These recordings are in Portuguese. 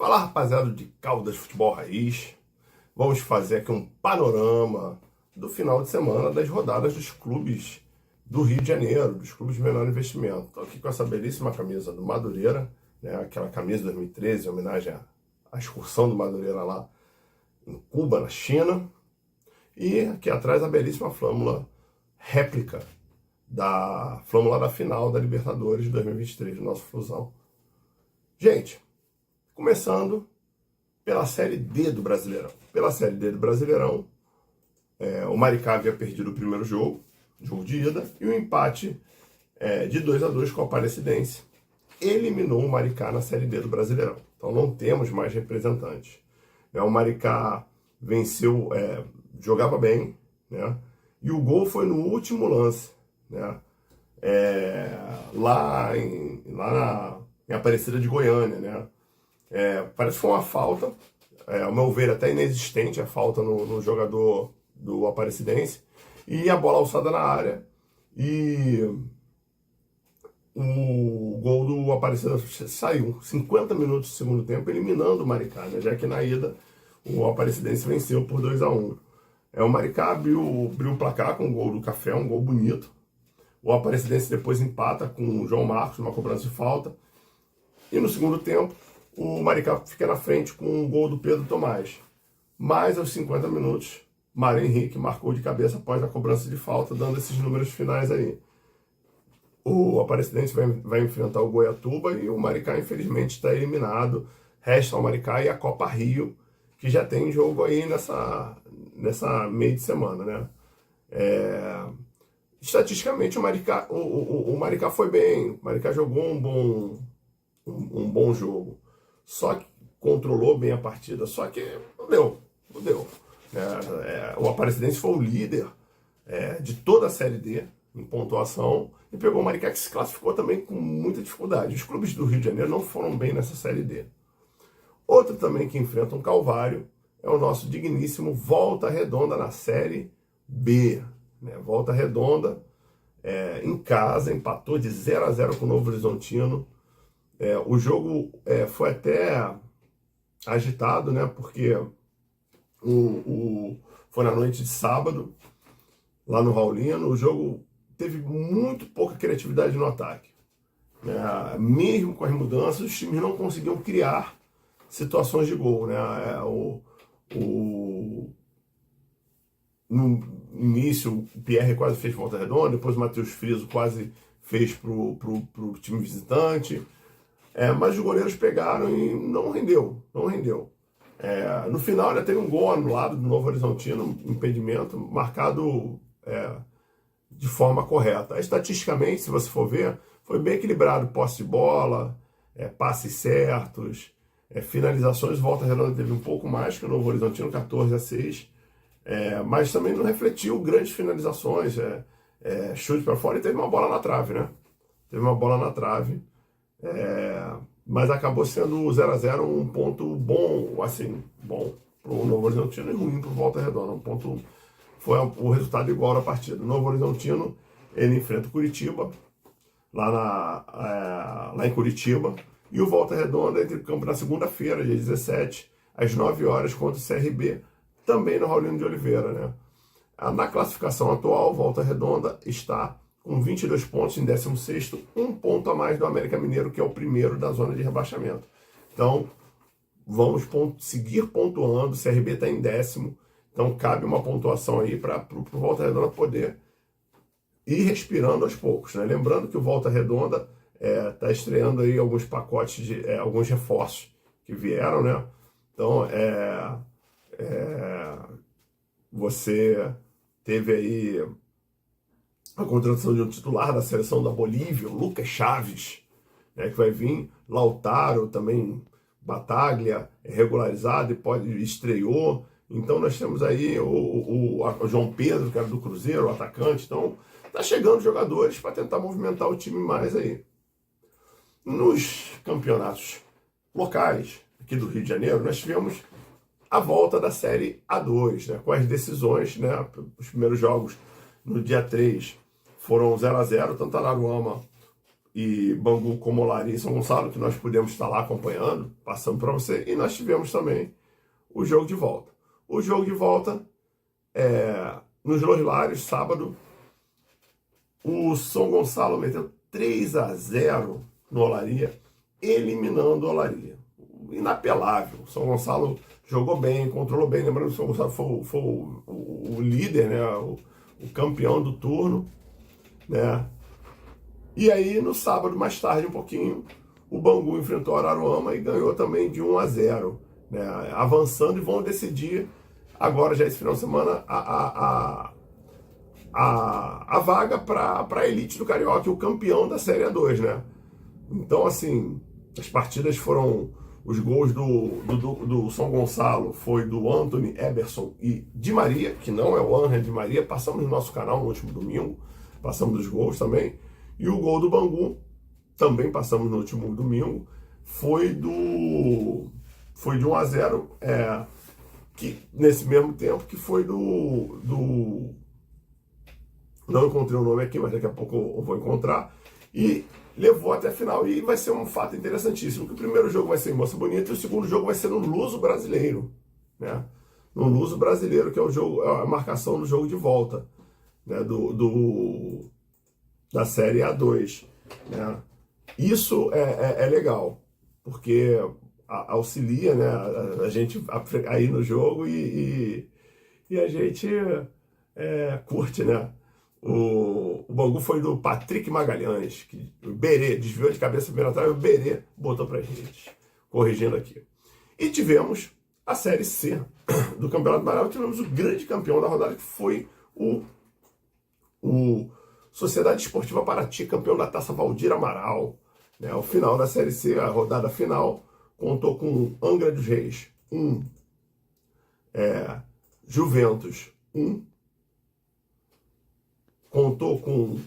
Fala, rapaziada de Caldas Futebol Raiz. Vamos fazer aqui um panorama do final de semana das rodadas dos clubes do Rio de Janeiro, dos clubes de menor investimento. Estou aqui com essa belíssima camisa do Madureira, né? Aquela camisa de 2013, em homenagem à excursão do Madureira lá em Cuba, na China. E aqui atrás a belíssima flâmula réplica da flâmula da final da Libertadores de 2023, do nosso Flusão. Gente, começando pela Série D do Brasileirão. Pela Série D do Brasileirão, o Maricá havia perdido o primeiro jogo de ida, e o empate de 2-2 com a Aparecidense eliminou o Maricá na Série D do Brasileirão. Então não temos mais representantes. O Maricá venceu, jogava bem, né? E o gol foi no último lance, né? Lá em Aparecida de Goiânia, né? Parece que foi uma falta, ao meu ver até inexistente a falta no jogador do Aparecidense, e a bola alçada na área, e o gol do Aparecida saiu 50 minutos do segundo tempo, eliminando o Maricá, né? Já que na ida o Aparecidense venceu por 2-1. O Maricá abriu o placar com o gol do Café, um gol bonito. O Aparecidense depois empata com o João Marcos, numa cobrança de falta. E no segundo tempo, o Maricá fica na frente com o gol do Pedro Tomás. Mas aos 50 minutos, Mário Henrique marcou de cabeça após a cobrança de falta, dando esses números finais aí. O Aparecidense vai enfrentar o Goiatuba e o Maricá, infelizmente, está eliminado. Resta o Maricá e a Copa Rio, que já tem jogo aí nessa meio de semana, né? Estatisticamente, o Maricá foi bem. O Maricá jogou um bom jogo. Só que controlou bem a partida. Só que não deu. O Aparecidense foi o líder de toda a Série D em pontuação e pegou o Maricá, que se classificou também com muita dificuldade. Os clubes do Rio de Janeiro não foram bem nessa Série D. Outro também que enfrenta um calvário é o nosso digníssimo Volta Redonda na Série B. Né? Volta Redonda em casa, empatou de 0-0 com o Novo Horizontino. O jogo foi até agitado, né? Porque foi na noite de sábado, lá no Raulino. O jogo teve muito pouca criatividade no ataque. Mesmo com as mudanças, os times não conseguiam criar situações de gol, né? No início, o Pierre quase fez Volta Redonda, depois o Matheus Friso quase fez pro time visitante. Mas os goleiros pegaram e não rendeu. No final ainda teve um gol anulado do Novo Horizontino, impedimento, marcado de forma correta. Estatisticamente, se você for ver, foi bem equilibrado, posse de bola, passes certos, finalizações. Volta Redonda teve um pouco mais que o Novo Horizontino, 14-6, mas também não refletiu grandes finalizações, chute para fora, e teve uma bola na trave, né? Mas acabou sendo 0-0 um ponto bom, assim, bom para o Novo Horizontino e ruim para o Volta Redonda. Foi o resultado igual da partida. O Novo Horizontino, ele enfrenta o Curitiba, lá em Curitiba, e o Volta Redonda entra em campo na segunda-feira, dia 17, às 9 horas, contra o CRB, também no Raulino de Oliveira, né? Na classificação atual, Volta Redonda está com 22 pontos em 16º, um ponto a mais do América Mineiro, que é o primeiro da zona de rebaixamento. Então, vamos seguir pontuando. O CRB está em 10º, então cabe uma pontuação aí para o Volta Redonda poder ir respirando aos poucos, né? Lembrando que o Volta Redonda está estreando aí alguns pacotes alguns reforços que vieram, né? Então, você teve aí a contratação de um titular da seleção da Bolívia, o Lucas Chaves, né, que vai vir. Lautaro também, Bataglia, regularizado e estreou. Então nós temos aí o João Pedro, que era do Cruzeiro, o atacante. Então tá chegando jogadores para tentar movimentar o time mais aí. Nos campeonatos locais aqui do Rio de Janeiro, nós tivemos a volta da Série A2, né, com as decisões, né? Os primeiros jogos no dia 3 foram 0-0, tanto a Laruama e Bangu como Olaria e São Gonçalo, que nós pudemos estar lá acompanhando, passando para você, e nós tivemos também o jogo de volta. O jogo de volta, nos Los Hilários, sábado, o São Gonçalo meteu 3-0 no Olaria, eliminando o Olaria. Inapelável. O São Gonçalo jogou bem, controlou bem. Lembrando que o São Gonçalo foi o líder, né? O campeão do turno, né? E aí, no sábado, mais tarde um pouquinho, o Bangu enfrentou o Araruama e ganhou também de 1-0, né? Avançando, e vão decidir agora, já esse final de semana, a vaga para a elite do Carioca, o campeão da Série A2, né? Então, assim, as partidas foram... Os gols do São Gonçalo foi do Anthony, Eberson e Di Maria, que não é o Ángel Di Maria. Passamos no nosso canal no último domingo, passamos os gols também. E o gol do Bangu, também passamos no último domingo, foi de 1-0, que, nesse mesmo tempo, que foi do... Não encontrei o nome aqui, mas daqui a pouco eu vou encontrar. E levou até a final. E vai ser um fato interessantíssimo, que o primeiro jogo vai ser em Moça Bonita e o segundo jogo vai ser no Luso Brasileiro, né? No Luso Brasileiro, que é a marcação do jogo de volta, né? Da Série A2, né? Isso é legal, porque auxilia, né, a gente a ir no jogo e a gente curte, né? O Bangu foi do Patrick Magalhães, que o Berê desviou de cabeça primeira trave, o Berê botou pra gente, corrigindo aqui. E tivemos a Série C do Campeonato Maranhão, tivemos o grande campeão da rodada, que foi o Sociedade Esportiva Paraty, campeão da Taça Valdir Amaral, né? O final da Série C, a rodada final, contou com Angra dos Reis 1, Juventus 1, contou com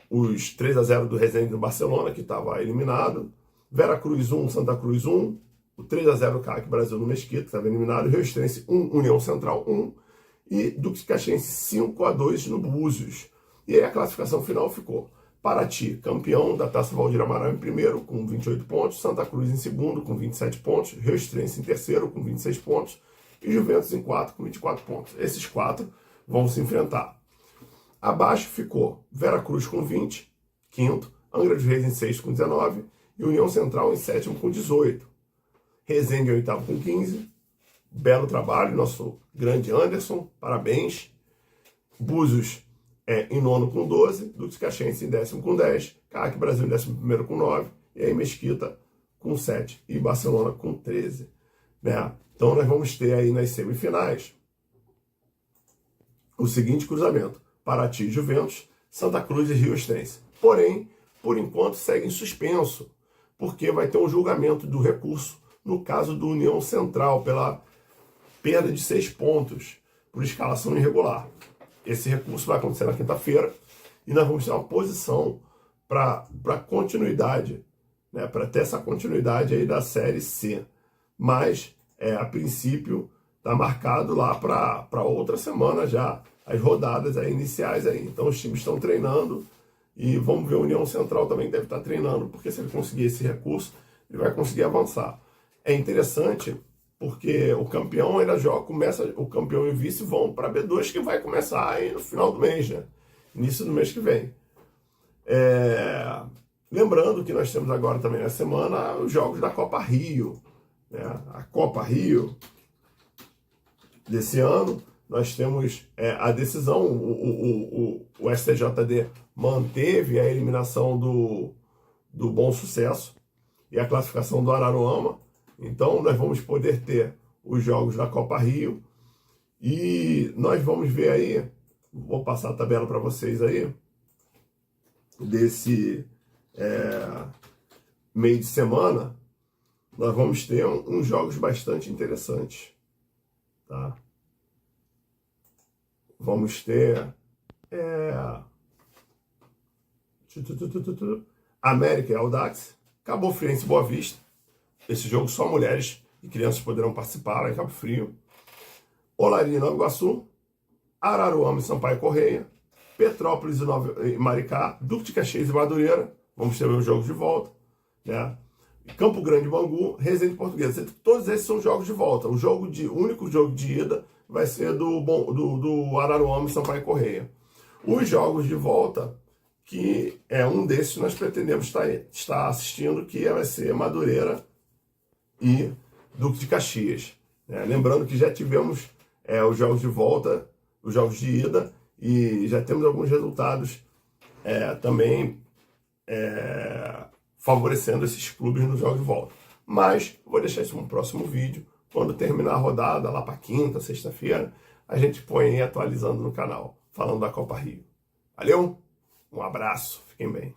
os 3-0 do Resende do Barcelona, que estava eliminado, Veracruz 1, Santa Cruz 1, o 3-0 do CAC Brasil no Mesquita, que estava eliminado, Rio Estrense 1, União Central 1, e Duque de Caxias 5-2 no Búzios. E aí a classificação final ficou: Paraty, campeão da Taça Valdir Amaral em primeiro, com 28 pontos, Santa Cruz em segundo, com 27 pontos, Rio Estrense em terceiro, com 26 pontos, e Juventus em quarto, com 24 pontos. Esses quatro vão se enfrentar. Abaixo ficou Veracruz com 20, quinto, Angra dos Reis em sexto com 19, e União Central em sétimo com 18. Resende em oitavo com 15, belo trabalho, nosso grande Anderson, parabéns. Búzios em nono com 12, Duque de Caxias em décimo com 10, CAC Brasil em décimo primeiro com 9, e aí Mesquita com 7, e Barcelona com 13. Né? Então nós vamos ter aí nas semifinais o seguinte cruzamento: Paraty e Juventus, Santa Cruz e Rio Estrense. Porém, por enquanto, segue em suspenso, porque vai ter um julgamento do recurso no caso do União Central, pela perda de 6 pontos por escalação irregular. Esse recurso vai acontecer na quinta-feira e nós vamos ter uma posição para continuidade, né, para ter essa continuidade aí da Série C. Mas, a princípio, está marcado lá para outra semana já, as rodadas aí iniciais aí. Então os times estão treinando e vamos ver, a União Central também deve estar treinando, porque se ele conseguir esse recurso, ele vai conseguir avançar. É interessante porque o campeão ainda joga, o campeão e o vice vão para B2, que vai começar aí no final do mês, né? Início do mês que vem. Lembrando que nós temos agora também na semana os jogos da Copa Rio, né? A Copa Rio desse ano, nós temos a decisão, o STJD manteve a eliminação do Bom Sucesso e a classificação do Araruama. Então nós vamos poder ter os jogos da Copa Rio e nós vamos ver aí, vou passar a tabela para vocês aí, desse meio de semana, nós vamos ter uns jogos bastante interessantes, tá? Vamos ter América e Audax, Cabo Friense e Boa Vista. Esse jogo só mulheres e crianças poderão participar lá em Cabo Frio. Olaria e Nova Iguaçu, Araruama e Sampaio Correia, Petrópolis e Maricá, Duque de Caxias e Madureira, vamos ter os jogos de volta, né? Campo Grande e Bangu, Resende Portuguesa. Todos esses são jogos de volta. O único jogo de ida vai ser do Araruama e Sampaio Correia. Os jogos de volta, que é um desses nós pretendemos estar assistindo, que vai ser Madureira e Duque de Caxias. Lembrando que já tivemos os jogos de volta, os jogos de ida, e já temos alguns resultados também favorecendo esses clubes nos jogos de volta. Mas vou deixar isso no próximo vídeo. Quando terminar a rodada, lá para quinta, sexta-feira, a gente põe aí atualizando no canal, falando da Copa Rio. Valeu? Um abraço, fiquem bem.